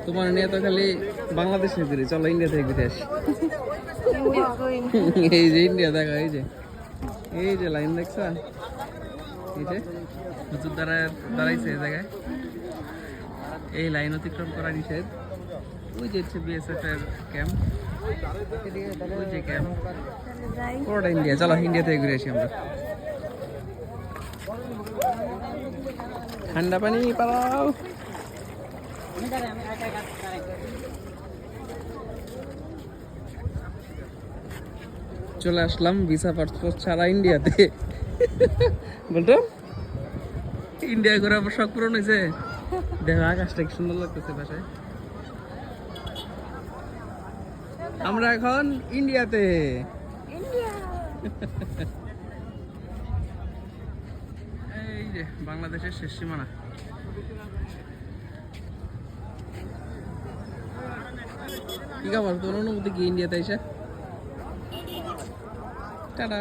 তোমার নিয়ে তো খালি বাংলাদেশে ঘুরি, চলো ইন্ডিয়া থেকে ঘুরে আসি। এই যে ইন্ডিয়া দেখা, এই যে লাইন দেখছো, এই যে হুজুর দাঁড়াইছে এই জায়গায়। এই লাইন অতিক্রম করা নিষেধ। ওই যে হচ্ছে বিএসএফ এর ক্যাম্প, ওই যে ক্যাম্প, পুরোটা ইন্ডিয়া। চলো ইন্ডিয়া থেকে ঘুরে আসি আমরা। ঠান্ডা পানি পালাও। চলে আসলাম ভিসা পাসপোর্ট ছাড়া ইন্ডিয়াতে। বলতো ইন্ডিয়া ঘোরার পর শখ পূরণ হয়েছে। দেখো আকাশটা কি সুন্দর লাগতেছে পাশে। আমরা এখন ইন্ডিয়াতে। এই যে বাংলাদেশের শেষ সীমানা। কি খবর, তোর অনুভূতি কি ইন্ডিয়াতে এসে? টাটা।